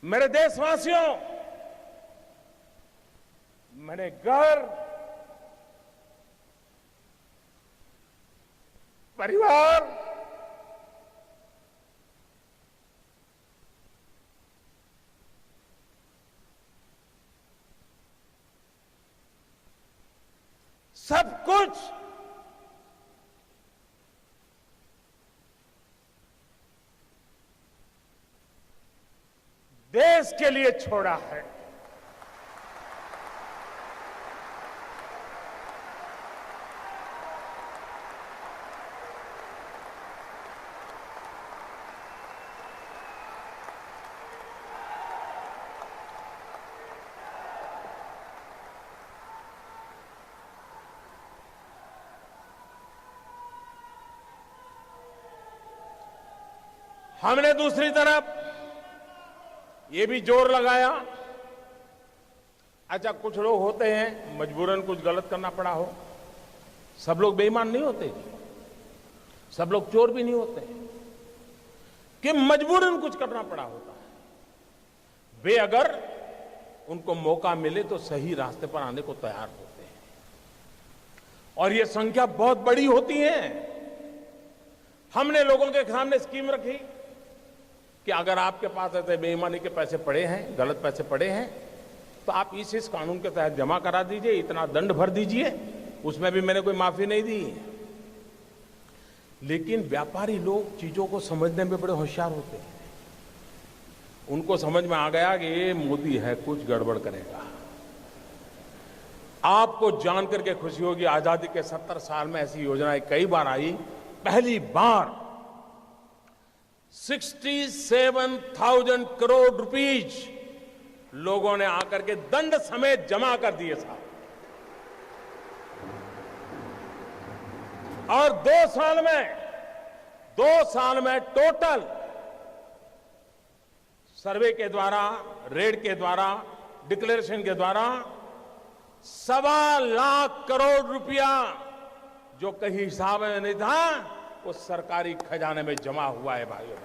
मेरे देशवासियों, मैंने घर, परिवार, सब कुछ देश के लिए छोड़ा है। हमने दूसरी तरफ ये भी जोर लगाया, अच्छा कुछ लोग होते हैं मजबूरन कुछ गलत करना पड़ा हो, सब लोग बेईमान नहीं होते, सब लोग चोर भी नहीं होते, कि मजबूरन कुछ करना पड़ा होता है। वे अगर उनको मौका मिले तो सही रास्ते पर आने को तैयार होते हैं, और ये संख्या बहुत बड़ी होती है। हमने लोगों के सामने स्कीम रखी कि अगर आपके पास ऐसे बेईमानी के पैसे पड़े हैं, गलत पैसे पड़े हैं, तो आप इस कानून के तहत जमा करा दीजिए, इतना दंड भर दीजिए। उसमें भी मैंने कोई माफी नहीं दी। लेकिन व्यापारी लोग चीजों को समझने में बड़े होशियार होते हैं। उनको समझ में आ गया कि ये मोदी है, कुछ गड़बड़ करेगा। आपको जानकर करके खुशी होगी, आजादी के 70 साल में ऐसी योजनाएं कई बार आई। पहली बार 67,000 करोड़ रुपीज लोगों ने आकर के दंड समेत जमा कर दिए साहब। और 2 साल में टोटल सर्वे के द्वारा, रेड के द्वारा, डिक्लेरेशन के द्वारा 1.25 लाख करोड़ रुपया जो कहीं हिसाब में नहीं था, वो सरकारी खजाने में जमा हुआ है भाइयों।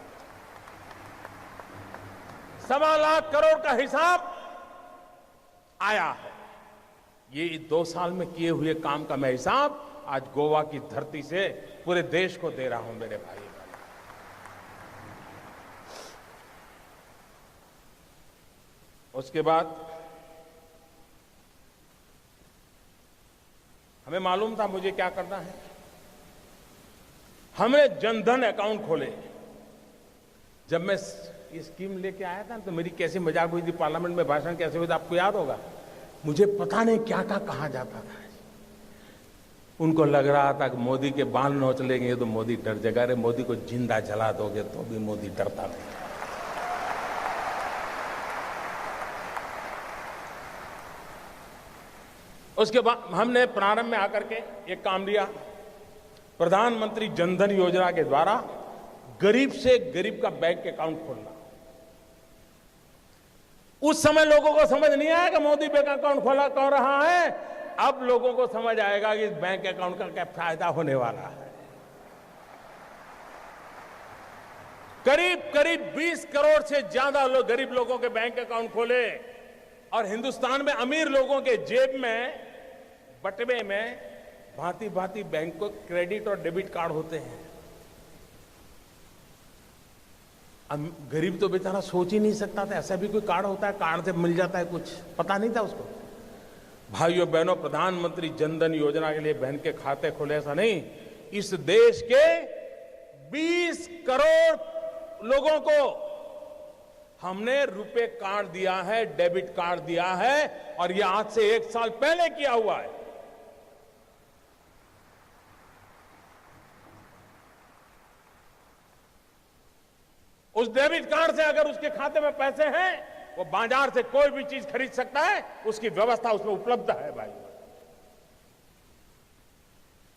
1.25 लाख करोड़ का हिसाब आया है। ये 2 साल में किए हुए काम का मैं हिसाब आज गोवा की धरती से पूरे देश को दे रहा हूं मेरे भाई। उसके बाद हमें मालूम था मुझे क्या करना है। हमने जनधन अकाउंट खोले। जब मैं ये स्कीम लेके आया था तो मेरी कैसी मजाक हुई थी, पार्लियामेंट में भाषण कैसे हुआ था आपको याद होगा। मुझे पता नहीं क्या क्या कहा जाता था। उनको लग रहा था कि मोदी के बाल नोच लेंगे तो मोदी डर जाएगा। अरे मोदी को जिंदा जला दोगे तो भी मोदी डरता नहीं। उसके बाद हमने प्रारंभ में आकर के एक काम लिया, प्रधानमंत्री जनधन योजना के द्वारा गरीब से गरीब का बैंक अकाउंट खोलना। उस समय लोगों को समझ नहीं आया कि मोदी बैंक अकाउंट खोला कौन रहा है। अब लोगों को समझ आएगा कि इस बैंक अकाउंट का क्या फायदा होने वाला है। करीब करीब 20 करोड़ से ज्यादा गरीब लोगों के बैंक अकाउंट खोले। और हिंदुस्तान में अमीर लोगों के जेब में, बटवे में भांति भांति बैंक को क्रेडिट और डेबिट कार्ड होते हैं। गरीब तो बेचारा सोच ही नहीं सकता था ऐसा भी कोई कार्ड होता है, कार्ड से मिल जाता है कुछ, पता नहीं था उसको। भाइयों बहनों, प्रधानमंत्री जनधन योजना के लिए बैंक के खाते खोले, ऐसा नहीं। इस देश के 20 करोड़ लोगों को हमने रुपए कार्ड दिया है, डेबिट कार्ड दिया है, और यह आज से 1 साल पहले किया हुआ है। उस डेबिट कार्ड से अगर उसके खाते में पैसे हैं, वो बाजार से कोई भी चीज खरीद सकता है, उसकी व्यवस्था उसमें उपलब्ध है भाई।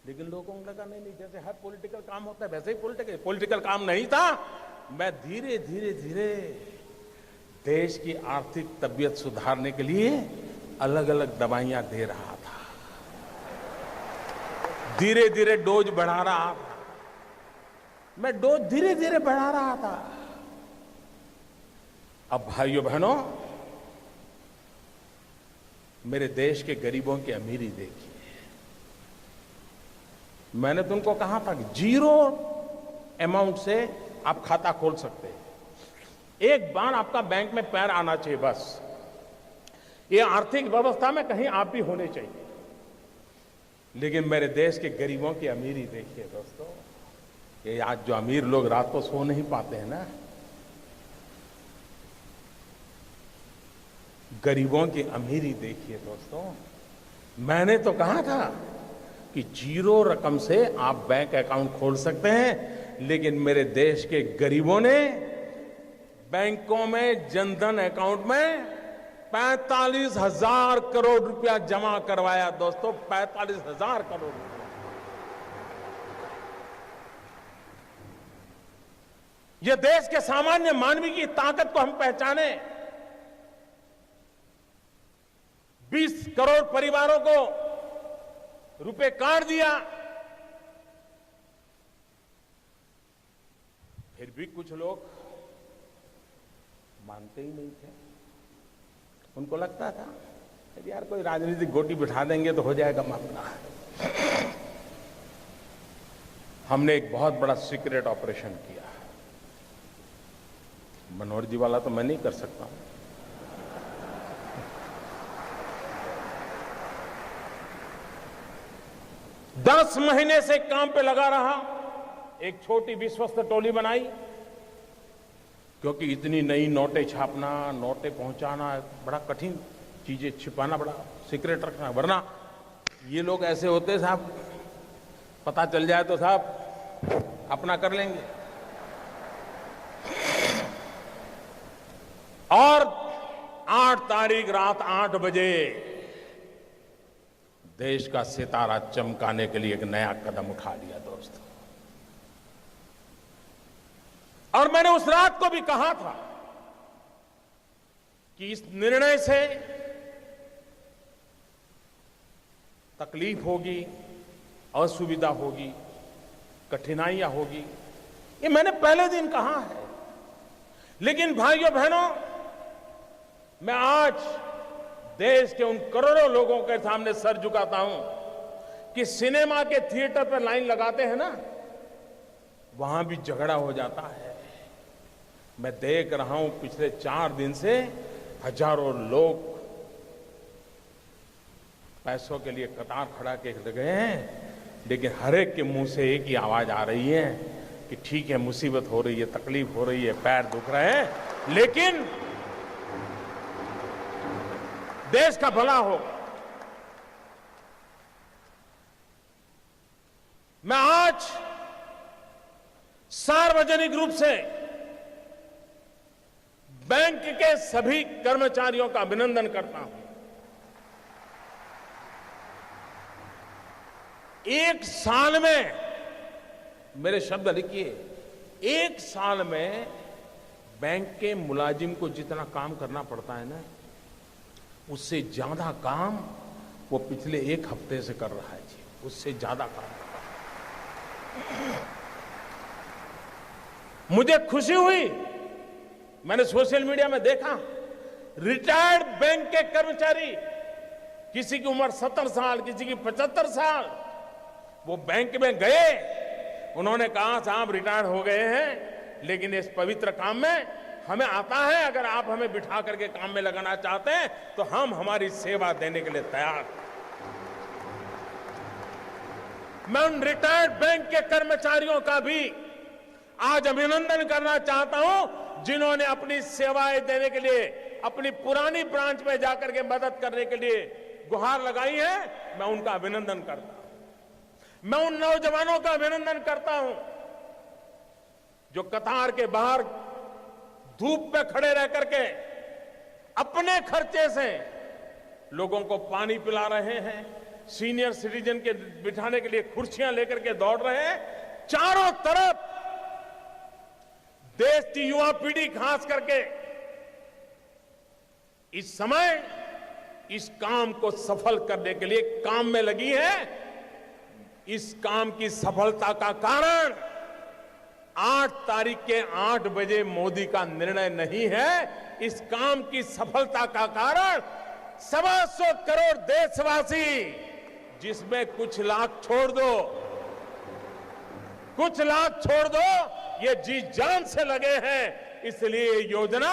लेकिन लोगों को लगा नहीं, जैसे हर पॉलिटिकल काम होता है वैसे ही पॉलिटिकल काम नहीं था। मैं धीरे धीरे धीरे देश की आर्थिक तबीयत सुधारने के लिए अलग अलग दवाइयां दे रहा था, धीरे धीरे डोज बढ़ा रहा था। मैं डोज धीरे धीरे बढ़ा रहा था। अब भाइयों बहनों, मेरे देश के गरीबों की अमीरी देखिए। मैंने तुमको कहा था कि जीरो अमाउंट से आप खाता खोल सकते हैं। एक बार आपका बैंक में पैर आना चाहिए, बस। ये आर्थिक व्यवस्था में कहीं आप भी होने चाहिए। लेकिन मेरे देश के गरीबों की अमीरी देखिए दोस्तों। ये आज जो अमीर लोग रात को सो नहीं पाते हैं ना, गरीबों की अमीरी देखिए दोस्तों। मैंने तो कहा था कि जीरो रकम से आप बैंक अकाउंट खोल सकते हैं, लेकिन मेरे देश के गरीबों ने बैंकों में जनधन अकाउंट में 45,000 करोड़ रुपया जमा करवाया दोस्तों। 45,000 करोड़ रुपया। यह देश के सामान्य मानवी की ताकत को हम पहचाने। 20 करोड़ परिवारों को रुपए कार्ड दिया, फिर भी कुछ लोग मानते ही नहीं थे। उनको लगता था यार कोई राजनीतिक गोटी बिठा देंगे तो हो जाएगा मामला। हमने एक बहुत बड़ा सीक्रेट ऑपरेशन किया। मनोहर जी वाला तो मैं नहीं कर सकता हूं। दस महीने से काम पे लगा रहा। एक छोटी विश्वस्त टोली बनाई, क्योंकि इतनी नई नोटें छापना, नोटें पहुंचाना बड़ा कठिन, चीजें छिपाना बड़ा सीक्रेट रखना, वरना ये लोग ऐसे होते साहब, पता चल जाए तो साहब अपना कर लेंगे। और 8 तारीख रात 8 बजे देश का सितारा चमकाने के लिए एक नया कदम उठा लिया दोस्तों। और मैंने उस रात को भी कहा था कि इस निर्णय से तकलीफ होगी, असुविधा होगी, कठिनाइयां होगी, ये मैंने पहले दिन कहा है। लेकिन भाइयों बहनों, मैं आज देश के उन करोड़ों लोगों के सामने सर झुकाता हूं कि सिनेमा के थिएटर पर लाइन लगाते हैं ना, वहां भी झगड़ा हो जाता है। मैं देख रहा हूं पिछले 4 दिन से हजारों लोग पैसों के लिए कतार खड़ा के गए हैं, लेकिन हर एक के मुंह से एक ही आवाज आ रही है कि ठीक है, मुसीबत हो रही है, तकलीफ हो रही है, पैर दुख रहे हैं, लेकिन देश का भला हो। मैं आज सार्वजनिक रूप से बैंक के सभी कर्मचारियों का अभिनंदन करता हूं। एक साल में, मेरे शब्द लिखिए, एक साल में बैंक के मुलाजिम को जितना काम करना पड़ता है ना, उससे ज्यादा काम वो पिछले 1 हफ्ते से कर रहा है जी। उससे ज्यादा काम। मुझे खुशी हुई, मैंने सोशल मीडिया में देखा, रिटायर्ड बैंक के कर्मचारी, किसी की उम्र 70 साल, किसी की 75 साल, वो बैंक में गए। उन्होंने कहा साहब रिटायर्ड हो गए हैं, लेकिन इस पवित्र काम में हमें आता है, अगर आप हमें बिठा करके काम में लगाना चाहते हैं तो हम हमारी सेवा देने के लिए तैयार। मैं उन रिटायर्ड बैंक के कर्मचारियों का भी आज अभिनंदन करना चाहता हूं, जिन्होंने अपनी सेवाएं देने के लिए अपनी पुरानी ब्रांच में जाकर के मदद करने के लिए गुहार लगाई है। मैं उनका अभिनंदन करता हूं। मैं उन नौजवानों का अभिनंदन करता हूं जो कतार के बाहर धूप पे खड़े रह करके अपने खर्चे से लोगों को पानी पिला रहे हैं, सीनियर सिटीजन के बिठाने के लिए कुर्सियां लेकर के दौड़ रहे हैं। चारों तरफ देश की युवा पीढ़ी खास करके इस समय इस काम को सफल करने के लिए काम में लगी है। इस काम की सफलता का कारण 8 तारीख के 8 बजे मोदी का निर्णय नहीं है, इस काम की सफलता का कारण 125 करोड़ देशवासी, जिसमें कुछ लाख छोड़ दो, ये जी जान से लगे हैं, इसलिए ये योजना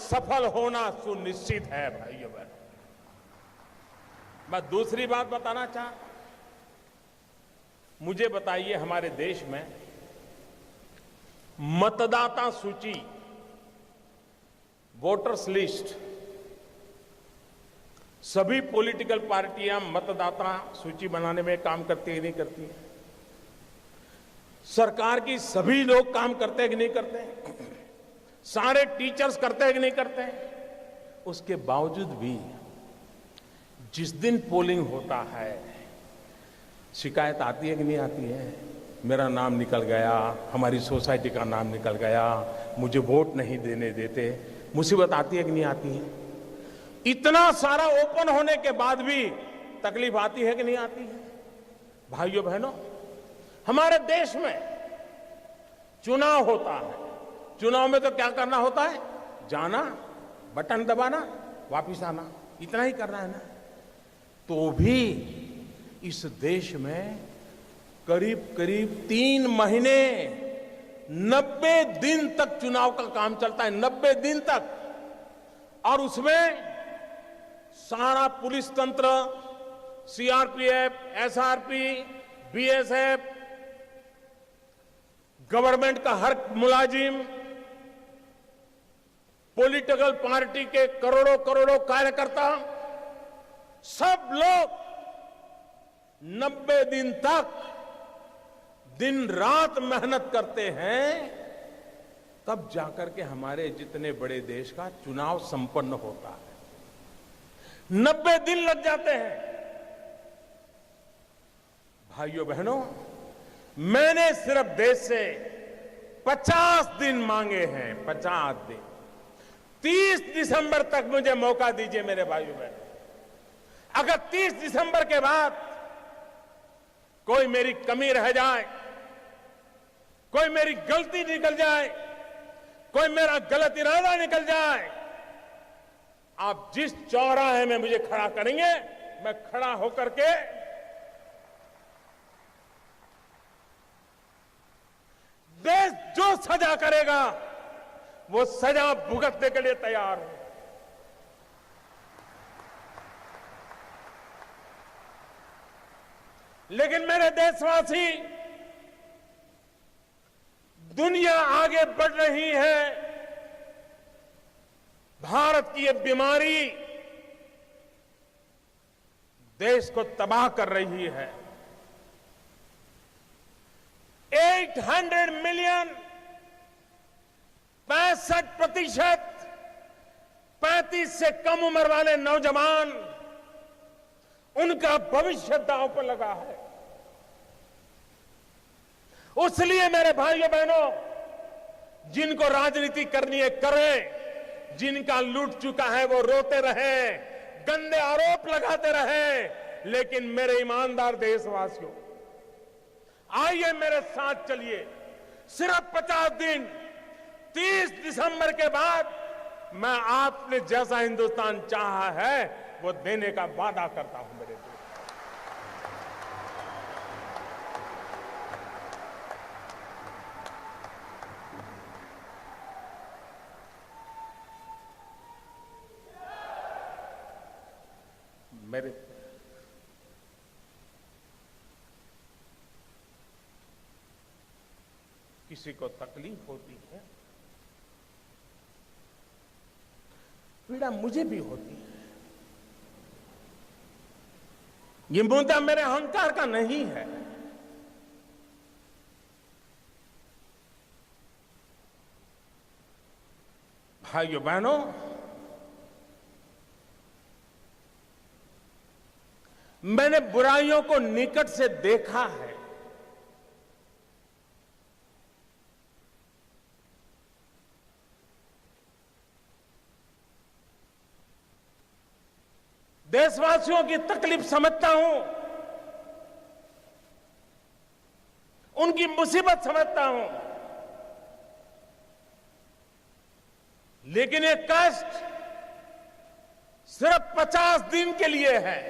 सफल होना सुनिश्चित है। भाइयों बहनों, मैं दूसरी बात बताना चाहता, मुझे बताइए, हमारे देश में मतदाता सूची, वोटर्स लिस्ट, सभी पॉलिटिकल पार्टियां मतदाता सूची बनाने में काम करती है नहीं करती है? सरकार की सभी लोग काम करते हैं कि नहीं करते हैं? सारे टीचर्स करते हैं कि नहीं करते हैं? उसके बावजूद भी जिस दिन पोलिंग होता है शिकायत आती है कि नहीं आती है? मेरा नाम निकल गया, हमारी सोसाइटी का नाम निकल गया, मुझे वोट नहीं देने देते। मुसीबत आती है कि नहीं आती है? इतना सारा ओपन होने के बाद भी तकलीफ आती है कि नहीं आती है? भाइयों बहनों, हमारे देश में चुनाव होता है, चुनाव में तो क्या करना होता है? जाना, बटन दबाना, वापिस आना, इतना ही करना है ना। तो भी इस देश में करीब करीब 3 महीने 90 दिन तक चुनाव का काम चलता है, 90 दिन तक। और उसमें सारा पुलिस तंत्र, सीआरपीएफ, एसआरपी, बीएसएफ, गवर्नमेंट का हर मुलाजिम, पॉलिटिकल पार्टी के करोड़ों करोड़ों कार्यकर्ता, सब लोग 90 दिन तक दिन रात मेहनत करते हैं, तब जाकर के हमारे जितने बड़े देश का चुनाव संपन्न होता है। 90 दिन लग जाते हैं। भाइयों बहनों, मैंने सिर्फ देश से 50 दिन मांगे हैं, 50 दिन। 30 दिसंबर तक मुझे मौका दीजिए मेरे भाइयों बहनों। अगर 30 दिसंबर के बाद कोई मेरी कमी रह जाए, कोई मेरी गलती निकल जाए, कोई मेरा गलत इरादा निकल जाए, आप जिस चौराहे में मुझे खड़ा करेंगे, मैं खड़ा होकर के देश जो सजा करेगा वो सजा भुगतने के लिए तैयार हूं। लेकिन मेरे देशवासी, दुनिया आगे बढ़ रही है, भारत की ये बीमारी देश को तबाह कर रही है। 800 मिलियन, 65%, 35 से कम उम्र वाले नौजवान, उनका भविष्य दांव पर लगा है। इसलिए मेरे भाइयों बहनों, जिनको राजनीति करनी है करें, जिनका लूट चुका है वो रोते रहे, गंदे आरोप लगाते रहे, लेकिन मेरे ईमानदार देशवासियों, आइए मेरे साथ चलिए। सिर्फ 50 दिन, 30 दिसंबर के बाद मैं आपने जैसा हिंदुस्तान चाहा है वो देने का वादा करता हूं मेरे दोस्त। मेरे किसी को तकलीफ होती है, पीड़ा मुझे भी होती है। ये मुद्दा मेरे अहंकार का नहीं है। भाइयों बहनों, मैंने बुराइयों को निकट से देखा है। देशवासियों की तकलीफ समझता हूं, उनकी मुसीबत समझता हूं, लेकिन ये कष्ट सिर्फ 50 दिन के लिए है।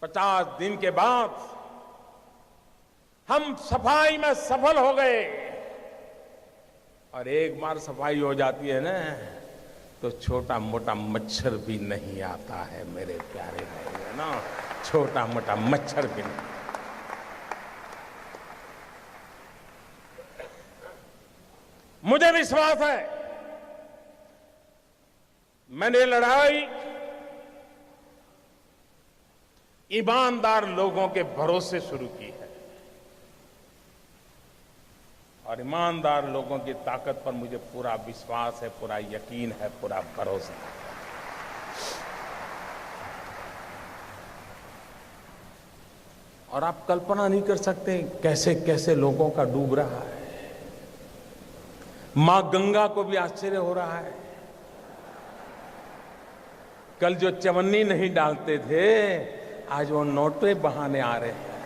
50 दिन के बाद हम सफाई में सफल हो गए, और एक बार सफाई हो जाती है ना, तो छोटा मोटा मच्छर भी नहीं आता है मेरे प्यारे भाई, है ना, छोटा मोटा मच्छर भी नहीं। मुझे विश्वास है मैंने लड़ाई ईमानदार लोगों के भरोसे शुरू की है, और ईमानदार लोगों की ताकत पर मुझे पूरा विश्वास है, पूरा यकीन है, पूरा भरोसा है। और आप कल्पना नहीं कर सकते कैसे कैसे लोगों का डूब रहा है। मां गंगा को भी आश्चर्य हो रहा है। कल जो चवन्नी नहीं डालते थे, आज वो नोटे बहाने आ रहे हैं।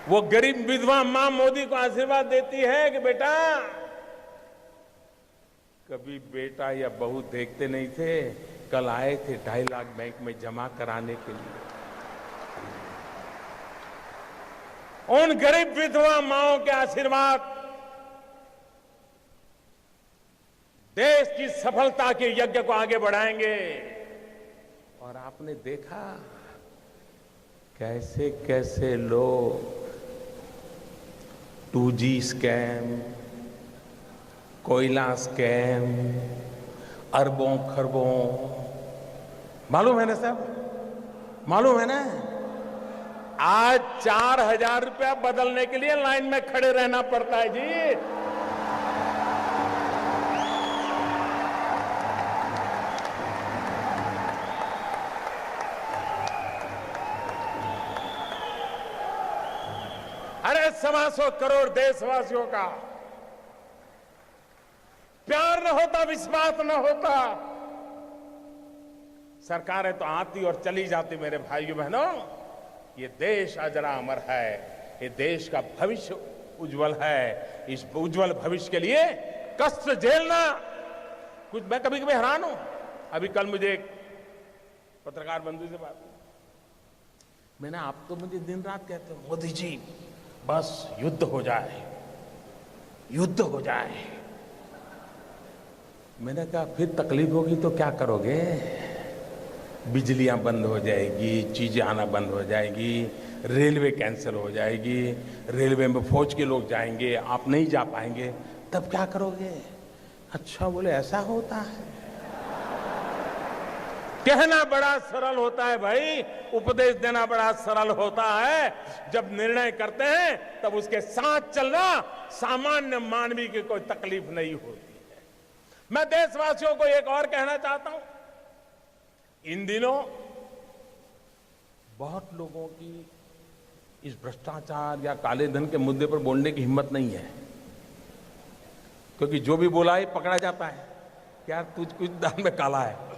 वो गरीब विधवा मां मोदी को आशीर्वाद देती है कि बेटा, कभी बेटा या बहू देखते नहीं थे, कल आए थे 2.5 लाख बैंक में जमा कराने के लिए। उन गरीब विधवा माओं के आशीर्वाद देश की सफलता के यज्ञ को आगे बढ़ाएंगे। और आपने देखा कैसे कैसे लोग 2G स्कैम, कोयला स्कैम, अरबों खरबों, मालूम है ना साहब, मालूम है ना। आज 4,000 रुपया बदलने के लिए लाइन में खड़े रहना पड़ता है जी। अरे 125 करोड़ देशवासियों का प्यार न होता, विश्वास न होता, सरकारें तो आती और चली जाती। मेरे भाइयों बहनों, ये देश अजरा अमर है, ये देश का भविष्य उज्जवल है। इस उज्जवल भविष्य के लिए कष्ट झेलना, कुछ मैं कभी कभी हैरान हूं। अभी कल मुझे एक पत्रकार बंधु से बात हुई, मैंने, आप तो मुझे दिन रात कहते हो मोदी जी बस युद्ध हो जाए, युद्ध हो जाए। मैंने कहा फिर तकलीफ होगी तो क्या करोगे? बिजलियां बंद हो जाएगी, चीजें आना बंद हो जाएगी, रेलवे कैंसिल हो जाएगी, रेलवे में फौज के लोग जाएंगे, आप नहीं जा पाएंगे, तब क्या करोगे? अच्छा, बोले ऐसा होता है। कहना बड़ा सरल होता है भाई, उपदेश देना बड़ा सरल होता है। जब निर्णय करते हैं तब उसके साथ चलना सामान्य मानवी की कोई तकलीफ नहीं होती है। मैं देशवासियों को एक और कहना चाहता हूं, इन दिनों बहुत लोगों की इस भ्रष्टाचार या काले धन के मुद्दे पर बोलने की हिम्मत नहीं है, क्योंकि जो भी बोला है पकड़ा जाता है। यार तुझ कुछ दान में काला है।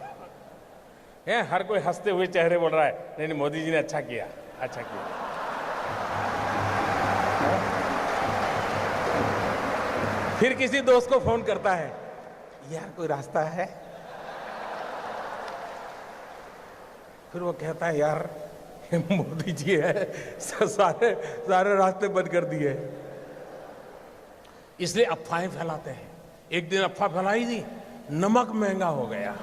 हर कोई हंसते हुए चेहरे बोल रहा है, नहीं नहीं मोदी जी ने अच्छा किया, अच्छा किया। फिर किसी दोस्त को फोन करता है, यार कोई रास्ता है? फिर वो कहता है, यार मोदी जी है, सारे रास्ते बंद कर दिए। इसलिए अफवाहें फैलाते हैं। एक दिन अफवाह फैलाई थी, नमक महंगा हो गया।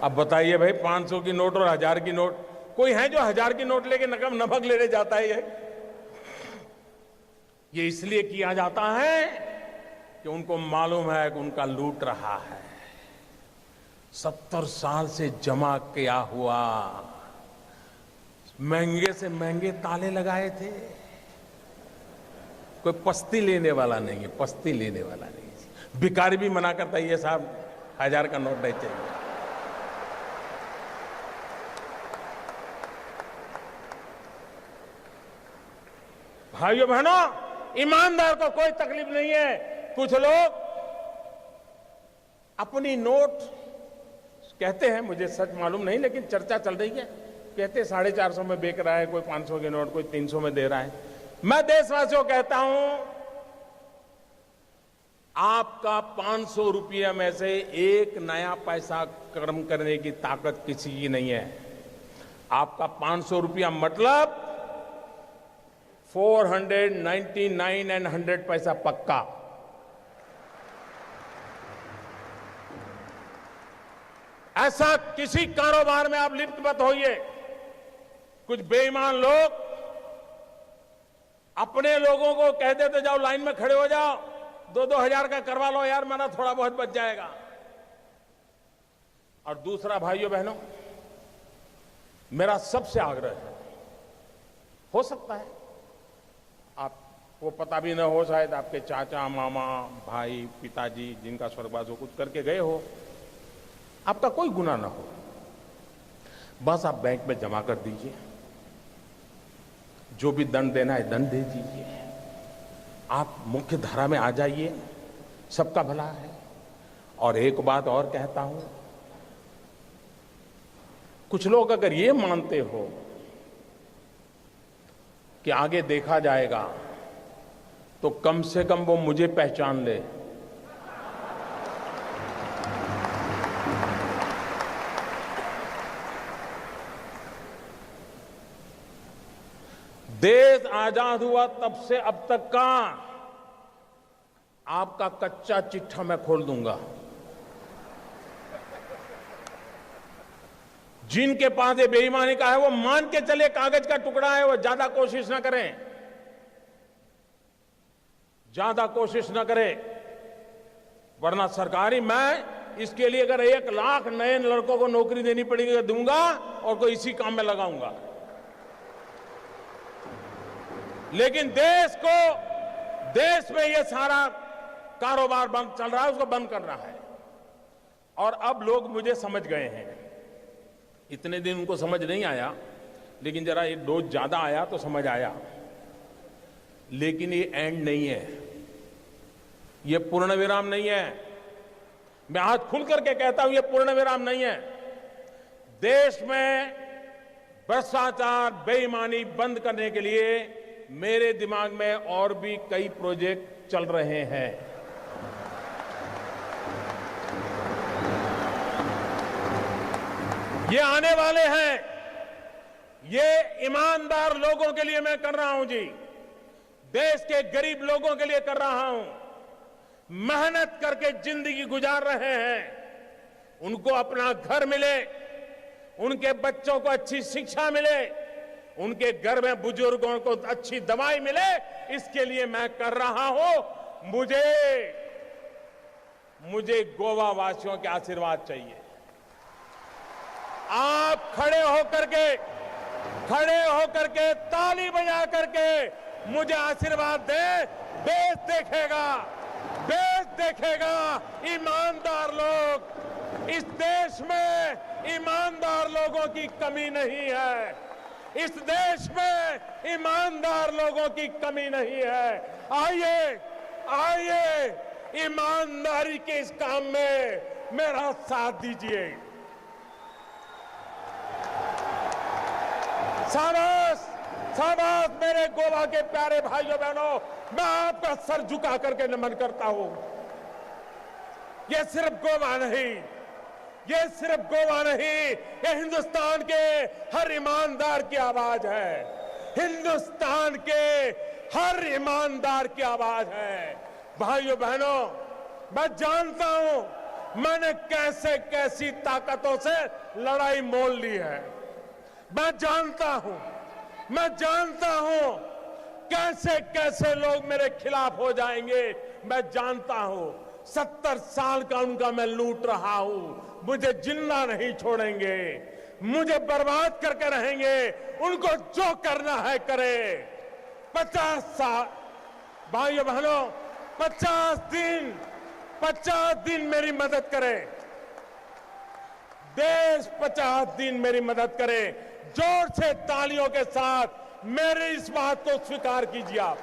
अब बताइए भाई, 500 की नोट और 1000 की नोट, कोई है जो 1000 की नोट लेके नमक लेने जाता है? ये इसलिए किया जाता है कि उनको मालूम है कि उनका लूट रहा है। 70 साल से जमा किया हुआ महंगे से महंगे ताले लगाए थे। कोई पस्ती लेने वाला नहीं है, पस्ती लेने वाला नहीं है। भिखारी भी मना करता है, ये साहब 1000 का नोट नहीं चाहिए। भाइयों बहनों, ईमानदार को कोई तकलीफ नहीं है। कुछ लोग अपनी नोट कहते हैं, मुझे सच मालूम नहीं, लेकिन चर्चा चल रही है, कहते 450 में बेच रहा है, कोई 500 के नोट कोई 300 में दे रहा है। मैं देशवासियों को कहता हूं, आपका 500 रुपये में से एक नया पैसा कम करने की ताकत किसी की नहीं है। आपका 500 रुपया मतलब 499 एंड 100 पैसा पक्का। ऐसा किसी कारोबार में आप लिप्त मत होइए। कुछ बेईमान लोग अपने लोगों को कह देते जाओ लाइन में खड़े हो जाओ, 2-2 हजार का करवा लो यार, मेरा थोड़ा बहुत बच जाएगा। और दूसरा, भाइयों बहनों, मेरा सबसे आग्रह है, हो सकता है आपको पता भी न हो, शायद आपके चाचा, मामा, भाई, पिताजी जिनका स्वर्गवास हो कुछ करके गए हो, आपका कोई गुनाह ना हो, बस आप बैंक में जमा कर दीजिए, जो भी दंड देना है दंड दे दीजिए, आप मुख्य धारा में आ जाइए, सबका भला है। और एक बात और कहता हूं, कुछ लोग अगर ये मानते हो कि आगे देखा जाएगा, तो कम से कम वो मुझे पहचान ले। देश आजाद हुआ तब से अब तक का आपका कच्चा चिट्ठा मैं खोल दूंगा। जिनके पास ये बेईमानी का है वो मान के चले कागज का टुकड़ा है, वो ज्यादा कोशिश ना करें, ज्यादा कोशिश ना करें, वरना सरकारी मैं इसके लिए अगर 1 लाख नए लड़कों को नौकरी देनी पड़ेगी दूंगा और कोई इसी काम में लगाऊंगा। लेकिन देश में ये सारा कारोबार बंद चल रहा है, उसको बंद करना है। और अब लोग मुझे समझ गए हैं। इतने दिन उनको समझ नहीं आया, लेकिन जरा ये डोज ज्यादा आया तो समझ आया। लेकिन ये एंड नहीं है, ये पूर्ण विराम नहीं है। मैं आज खुल करके कहता हूं, ये पूर्ण विराम नहीं है। देश में भ्रष्टाचार, बेईमानी बंद करने के लिए मेरे दिमाग में और भी कई प्रोजेक्ट चल रहे हैं। ये आने वाले हैं, ये ईमानदार लोगों के लिए मैं कर रहा हूं जी, देश के गरीब लोगों के लिए कर रहा हूं, मेहनत करके जिंदगी गुजार रहे हैं, उनको अपना घर मिले, उनके बच्चों को अच्छी शिक्षा मिले, उनके घर में बुजुर्गों को अच्छी दवाई मिले, इसके लिए मैं कर रहा हूं। मुझे गोवा वासियों के आशीर्वाद चाहिए। आप खड़े होकर के ताली बजा करके मुझे आशीर्वाद दे। देश देखेगा ईमानदार लोग। इस देश में ईमानदार लोगों की कमी नहीं है। इस देश में ईमानदार लोगों की कमी नहीं है। आइए ईमानदारी के इस काम में मेरा साथ दीजिए। शाबाश मेरे गोवा के प्यारे भाइयों बहनों, मैं आपका सर झुका करके नमन करता हूं। ये सिर्फ गोवा नहीं, ये हिंदुस्तान के हर ईमानदार की आवाज है। हिंदुस्तान के हर ईमानदार की आवाज है। भाइयों बहनों, मैं जानता हूं मैंने कैसी ताकतों से लड़ाई मोल ली है। मैं जानता हूं कैसे लोग मेरे खिलाफ हो जाएंगे। मैं जानता हूं 70 साल का उनका मैं लूट रहा हूं। मुझे जिंदा नहीं छोड़ेंगे, मुझे बर्बाद करके रहेंगे। उनको जो करना है करे। 50 साल भाइयों बहनों, 50 दिन मेरी मदद करे। देश 50 दिन मेरी मदद करे। जोर से तालियों के साथ मेरी इस बात को स्वीकार कीजिए आप।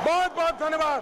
बहुत बहुत धन्यवाद।